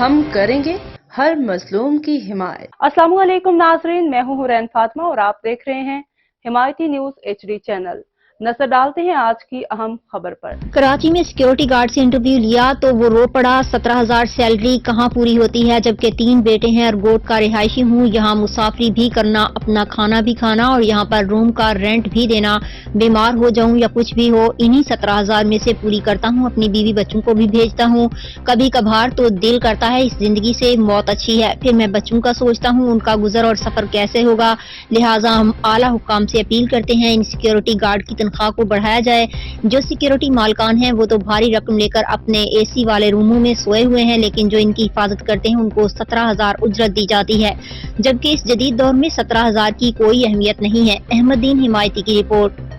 हम करेंगे हर मजलूम की हिमायत। अस्सलाम वालेकुम नाजरीन, मैं हूं हुरैन फातिमा और आप देख रहे हैं हिमायती न्यूज HD चैनल। नजर डालते हैं आज की अहम खबर पर। कराची में सिक्योरिटी गार्ड से इंटरव्यू लिया तो वो रो पड़ा, 17,000 सैलरी कहाँ पूरी होती है, जबकि 3 बेटे हैं और गोट का रिहायशी हूँ। यहाँ मुसाफरी भी करना, अपना खाना भी खाना और यहाँ पर रूम का रेंट भी देना, बीमार हो जाऊं या कुछ भी हो, इन्हीं 17,000 में से पूरी करता हूँ। अपनी बीवी बच्चों को भी भेजता हूँ। कभी कभार तो दिल करता है इस जिंदगी से मौत अच्छी है, फिर मैं बच्चों का सोचता हूँ उनका गुजर और सफर कैसे होगा। लिहाजा हम आला हुक्काम से अपील करते हैं इन सिक्योरिटी गार्ड की तनख्वाह को बढ़ाया जाए। जो सिक्योरिटी मालकान हैं वो तो भारी रकम लेकर अपने AC वाले रूमों में सोए हुए हैं, लेकिन जो इनकी हिफाजत करते हैं उनको 17,000 उजरत दी जाती है, जबकि इस जदीद दौर में 17,000 की कोई अहमियत नहीं है। अहमदीन हिमायती की रिपोर्ट।